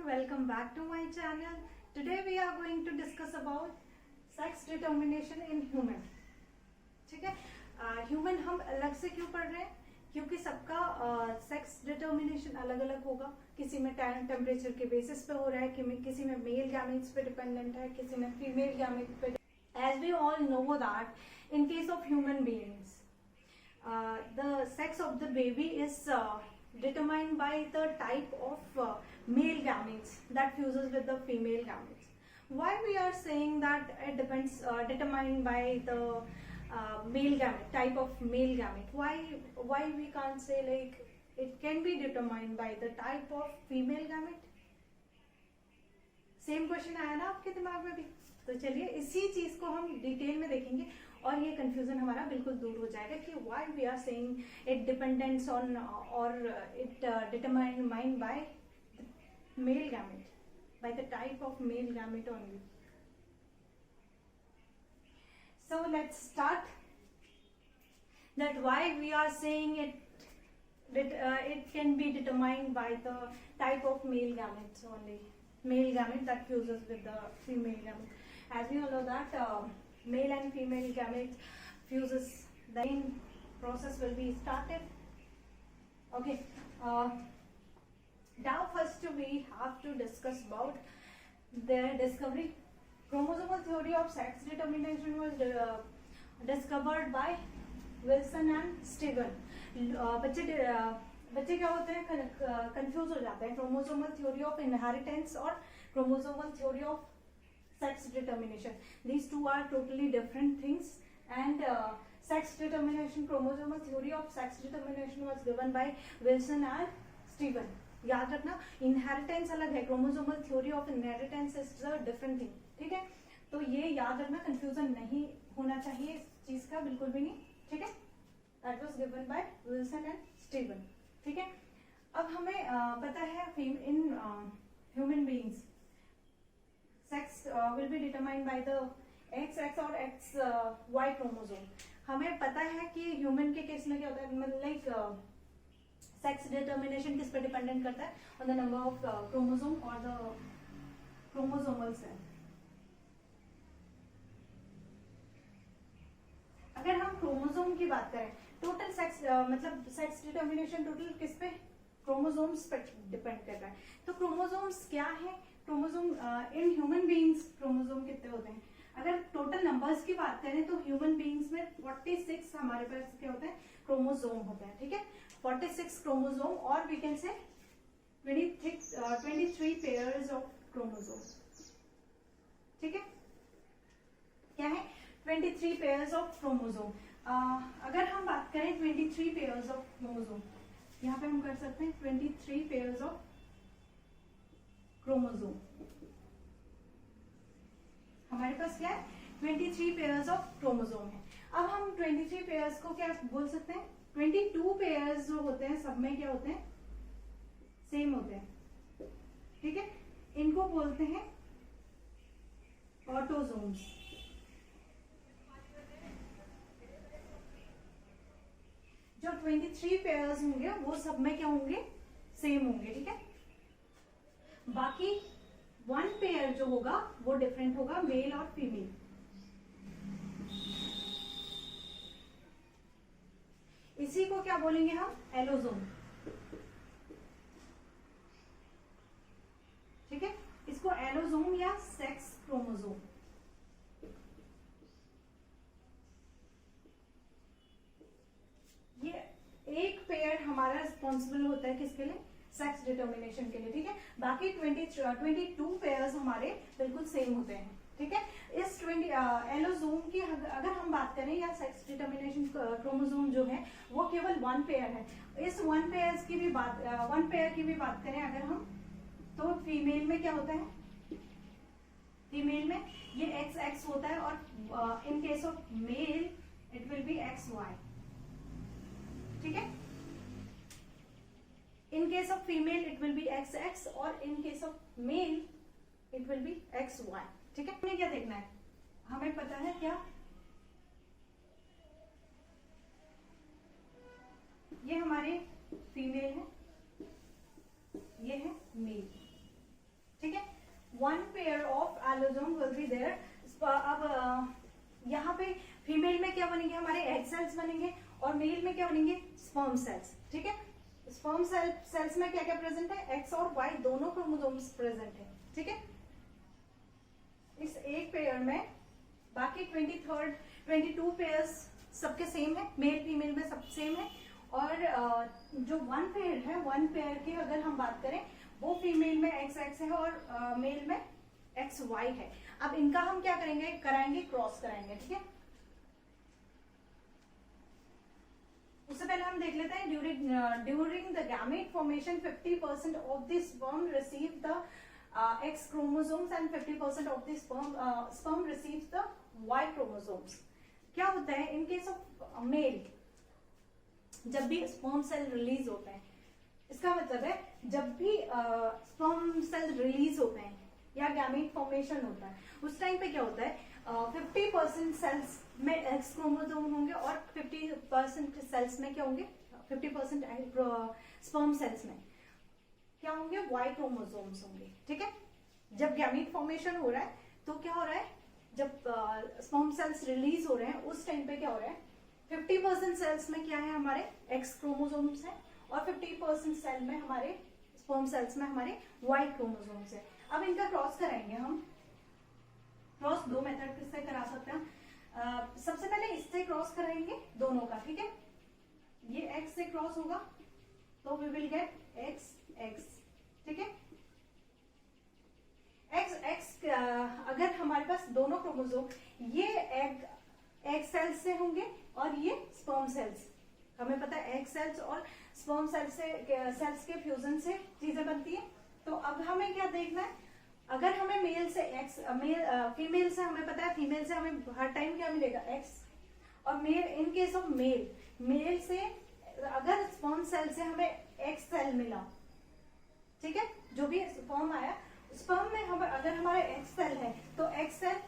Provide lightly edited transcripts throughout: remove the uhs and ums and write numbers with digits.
welcome back to my channel. Today we are going to discuss about sex determination in human. ठीक है, human हम अलग से क्यों पढ़ रहे हैं? क्योंकि सबका सेक्स डिटर्मिनेशन अलग अलग होगा. किसी में टेम्परेचर के बेसिस पे हो रहा है, किसी में मेल गैमेट्स पे डिपेंडेंट है, किसी में फीमेल गैमेट्स पे. As we all know that in case of human beings, the sex of the baby is determined by the type of male gametes that fuses with the female gametes. Why we are saying that it depends determined by the male gamete, type of male gamete? Why we can't say like it can be determined by the type of female gamete? Same question आया ना आपके दिमाग में भी? तो चलिए इसी चीज को हम डिटेल में देखेंगे और ये कंफ्यूजन हमारा बिल्कुल दूर हो जाएगा कि why we are saying it dependents on और it determined by male gamete, by the type of male gamete only. So let's start that why we are saying it can be determined by the type of male gametes only, male gamete that fuses with the female gamete. As we all know that male and female gamete fuses, the process will be started. Okay, now first we have to discuss about their discovery. Chromosomal theory of sex determination was discovered by Wilson and Steven. बच्चे क्या होते हैं, confuse हो जाते हैं chromosomal theory of inheritance और chromosomal theory of sex determination. These two are totally different things and sex determination, chromosomal theory of sex determination was given by Wilson and Steven. याद रखना, इनहेरिटेंस अलग है, chromosomal theory of inheritance is a different thing. ठीक है, तो ये याद रखना, कंफ्यूजन नहीं होना चाहिए इस चीज का, बिल्कुल भी नहीं. ठीक है, that was given by Wilson and Steven. ठीक है, अब हमें पता है in human beings sex will be determined by the XX और XY क्रोमोसोम. हमें पता है कि ह्यूमन के केस में क्या होता है, मतलब लाइक सेक्स डिटर्मिनेशन किस पे डिपेंडेंट करता है, on the number of chromosome और द क्रोमोसोमल सेल. अगर हम क्रोमोसोम की बात करें, टोटल सेक्स मतलब सेक्स डिटर्मिनेशन टोटल किस पे, क्रोमोसोम्स पे डिपेंड कर रहा है. तो क्रोमोसोम्स क्या है, chromosome in human beings chromosome कितने होते हैं? अगर टोटल नंबर्स की बात करें तो ह्यूमन बीइंग्स में 46 हमारे पास क्या होते हैं, क्रोमोसोम होते हैं. ठीक है, 46 क्रोमोसोम और we can say 23 pairs of chromosome. ठीक है, क्या है, 23 पेयर्स ऑफ क्रोमोसोम. अगर हम बात करें 23 पेयर्स ऑफ क्रोमोसोम, यहाँ पे हम कर सकते हैं 23 पेयर्स ऑफ क्रोमोसोम. हमारे पास क्या है, 23 पेयर्स ऑफ क्रोमोसोम है. अब हम 23 पेयर्स को क्या बोल सकते हैं, 22 पेयर्स जो होते हैं सब में क्या होते हैं, सेम होते हैं. ठीक है, इनको बोलते हैं ऑटोसोम्स. जो 23 पेयर्स होंगे वो सब में क्या होंगे, सेम होंगे. ठीक है, बाकी 1 पेयर जो होगा वो डिफरेंट होगा, मेल और फीमेल. इसी को क्या बोलेंगे हम, एलोसोम. ठीक है, इसको एलोसोम या सेक्स क्रोमोसोम. ये एक पेयर हमारा रिस्पॉन्सिबल होता है किसके लिए, सेक्स डिटर्मिनेशन के लिए. ठीक है, बाकी 22 पेयर्स हमारे बिल्कुल सेम होते हैं. ठीक है, इस एलोसोम की अगर हम बात करें या सेक्स डिटर्मिनेशन क्रोमोसोम जो है वो केवल 1 पेयर है. इस 1 पेयर की भी बात करें अगर हम, तो फीमेल में क्या होता है, फीमेल में ये XX होता है और इन case of mail it will be XY. ठीक है, इन case of female it will be XX और इन case of mail it will be XY. ठीक है, हमें क्या देखना है, हमें पता है क्या, ये हमारे फीमेल है, ये है mail. one pair of allosome will be there. अब यहाँ पे फीमेल में क्या बनेंगे, हमारे एग सेल्स बनेंगे, और मेल में क्या बनेंगे, स्पर्म सेल्स. ठीक है, स्पर्म सेल्स में क्या क्या प्रेजेंट है, एक्स और वाई दोनों क्रोमोसोम्स प्रेजेंट है. ठीक है, इस एक पेयर में. बाकी 22 पेयर्स सबके सेम है, मेल फीमेल में सब सेम है. और जो वन पेयर है, वन पेयर की अगर हम बात करें, वो फीमेल में एक्स एक्स है और मेल में एक्स वाई है. अब इनका हम क्या करेंगे, कराएंगे, क्रॉस कराएंगे. ठीक है, उससे पहले हम देख लेते हैं during the gamete formation 50% of the sperm receive the X chromosomes and 50% of the sperm receive the Y chromosomes. क्या होता है इन केस ऑफ मेल, जब भी स्पर्म सेल रिलीज होते हैं, इसका मतलब है जब भी स्पर्म सेल रिलीज होते हैं या गैमेट फॉर्मेशन होता है, उस टाइम पे क्या होता है, 50% सेल्स में एक्स क्रोमोसोम होंगे और 50% सेल्स में क्या होंगे, 50% स्पर्म सेल्स में क्या होंगे, वाई क्रोमोसोम्स होंगे. ठीक है, जब गैमेट फॉर्मेशन हो रहा है तो क्या हो रहा है, जब स्पर्म सेल्स रिलीज हो रहे हैं उस टाइम पे क्या हो रहा है, 50% सेल्स में क्या है, हमारे एक्स क्रोमोसोम्स हैं, और 50% सेल में हमारे स्पर्म सेल्स में हमारे वाई क्रोमोसोम्स है. अब इनका क्रॉस कराएंगे हम. क्रॉस दो मेथड से करा सकते हैं. सबसे पहले इससे क्रॉस कराएंगे दोनों का. ठीक है, ये एक्स से क्रॉस होगा तो we will get X X. ठीक है, एक्स एक्स अगर हमारे पास दोनों क्रोमोसोम ये एग सेल्स से होंगे और ये स्पर्म सेल्स, हमें पता है एग सेल्स और स्पर्म सेल्स के फ्यूजन से चीजें बनती है. तो अब हमें क्या देखना है, अगर हमें मेल से एक्स, फीमेल से हमें पता है, फीमेल से हमें हर टाइम क्या मिलेगा, एक्स. और male, in case of male से अगर स्पर्म सेल से हमें एक्स सेल मिला, ठीक है, जो भी स्पर्म आया, स्पर्म में हम अगर हमारा एक्स सेल है तो एक्स सेल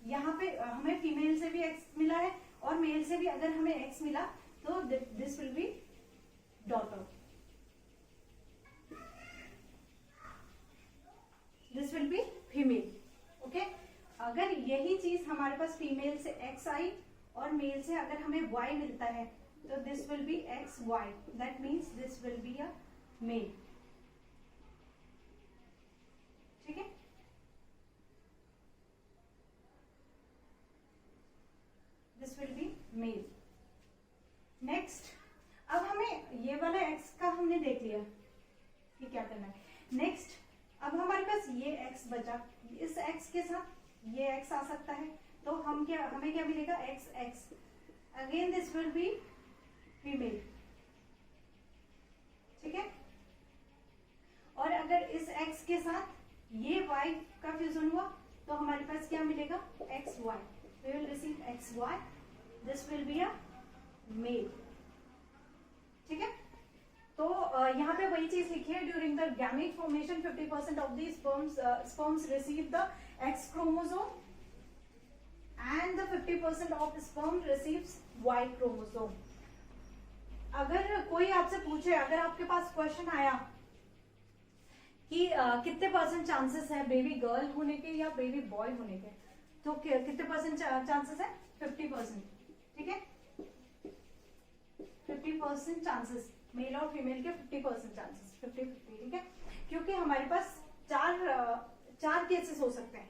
यहाँ पे हमें फीमेल से भी एक्स मिला है और मेल से भी अगर हमें एक्स मिला तो this will B daughter. This will B female. Okay, अगर यही चीज हमारे पास फीमेल से एक्स आई और मेल से अगर हमें वाई मिलता है तो this will be X Y. That means this will be a male. ठीक है, this will be male. Next, अब हमें ये वाला एक्स का हमने देख लिया कि क्या करना है. नेक्स्ट, अब हमारे पास ये x बचा, इस x के साथ ये x आ सकता है तो हमें क्या मिलेगा, x x. Again this will B female. ठीक है, और अगर इस x के साथ ये y का फ्यूजन हुआ तो हमारे पास क्या मिलेगा, X Y. We will receive X Y. This will be a male. ठीक है, तो यहाँ पे वही चीज लिखी है, during the gamete formation 50% of the sperms receive the X chromosome and the 50% of sperm receives Y chromosome. अगर कोई आपसे पूछे, अगर आपके पास क्वेश्चन आया कि कितने परसेंट चांसेस है बेबी गर्ल होने के या बेबी बॉय होने के, तो कितने परसेंट चांसेस है, 50%. ठीक है, 50% चांसेस, मेल और फीमेल के 50% चांसेस, 50-50. ठीक है, क्योंकि हमारे पास चार केसेस हो सकते हैं.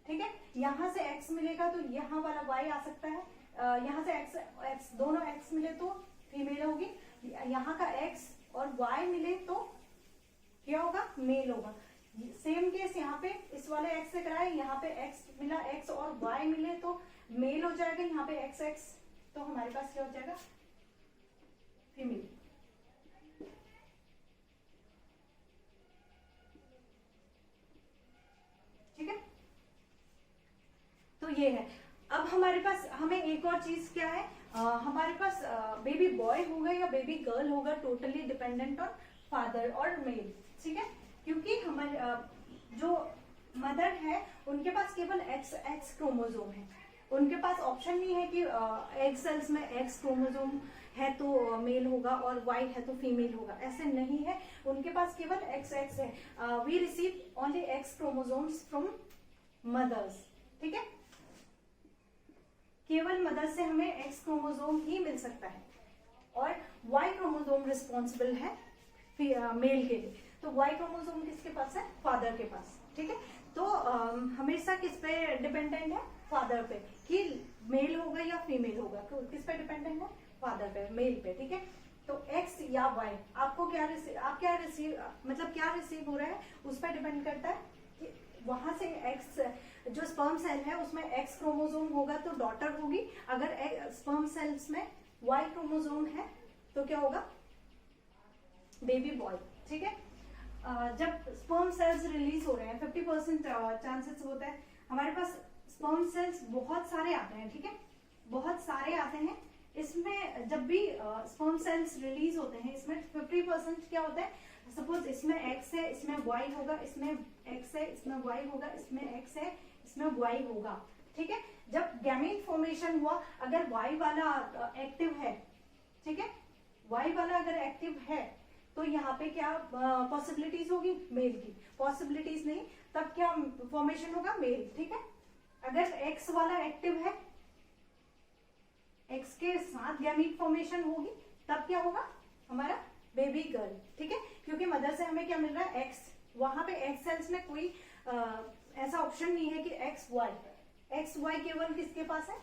ठीक है, यहाँ से x मिलेगा तो यहाँ वाला y आ सकता है, यहाँ से x दोनों x मिले तो फीमेल होगी, यहाँ का x और y मिले तो क्या होगा, मेल होगा. सेम केस यहाँ पे इस वाले x से कराए, यहाँ पे x मिला, x और y मिले तो मेल हो जाएगा, यहाँ पे x x तो हमारे पास क्या हो जाएगा, फीमेल. ठीक है, तो ये है. अब हमारे पास हमें एक और चीज क्या है, हमारे पास बेबी बॉय होगा या बेबी गर्ल होगा, टोटली डिपेंडेंट ऑन फादर और मेल. ठीक है, क्योंकि हमारे जो मदर है उनके पास केवल एक्स क्रोमोसोम है, उनके पास ऑप्शन नहीं है कि एग सेल्स में एक्स क्रोमोसोम है तो मेल होगा और वाई है तो फीमेल होगा, ऐसे नहीं है। उनके पास केवल एक्स एक्स है। We receive only X chromosomes from mothers, ठीक है, केवल मदर से हमें एक्स क्रोमोसोम ही मिल सकता है और वाई क्रोमोसोम रिस्पॉन्सिबल है मेल के लिए। तो वाई क्रोमोसोम किसके पास है? फादर के पास, ठीक है। तो हमेशा किस पे डिपेंडेंट है? फादर पे, कि मेल होगा या फीमेल होगा, तो किस पे डिपेंडेंट है? फादर पे, मेल पे, ठीक है। तो एक्स या वाई आपको क्या रिसीव मतलब क्या रिसीव हो रहा है उस पर डिपेंड करता है कि वहां से एक्स जो स्पर्म सेल है उसमें एक्स क्रोमोसोम होगा तो डॉटर होगी, अगर स्पर्म सेल्स में वाई क्रोमोसोम है तो क्या होगा? बेबी बॉय, ठीक है। जब स्पर्म सेल्स रिलीज हो रहे हैं 50% चांसेस होता है हमारे पास स्पर्म सेल्स बहुत सारे आते हैं, ठीक है, बहुत सारे आते हैं। इसमें जब भी स्पर्म सेल्स रिलीज होते हैं इसमें 50% क्या होता है? सपोज इसमें एक्स है, इसमें वाई होगा, इसमें एक्स है, इसमें वाई होगा, इसमें एक्स है, इसमें वाई होगा, ठीक है। जब गैमीट फॉर्मेशन हुआ अगर वाई वाला एक्टिव है, ठीक है, वाई वाला अगर एक्टिव है तो यहाँ पे क्या पॉसिबिलिटीज होगी? मेल की। पॉसिबिलिटीज नहीं, तब क्या फॉर्मेशन होगा? मेल, ठीक है। अगर एक्स वाला एक्टिव है, एक्स के साथ गैमीट फॉर्मेशन होगी, तब क्या होगा? हमारा बेबी गर्ल, ठीक है, क्योंकि मदर से हमें क्या मिल रहा है? एक्स। वहां पे एक्स सेल्स में कोई ऐसा ऑप्शन नहीं है कि एक्स वाई केवल किसके पास है?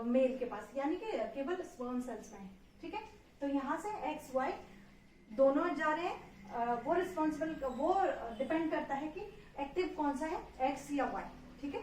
मेल के पास, यानी कि केवल स्पर्म सेल्स में है, ठीक है। तो यहाँ से एक्स वाई दोनों जा रहे हैं, वो डिपेंड करता है कि एक्टिव कौन सा है, एक्स या वाई, ठीक है।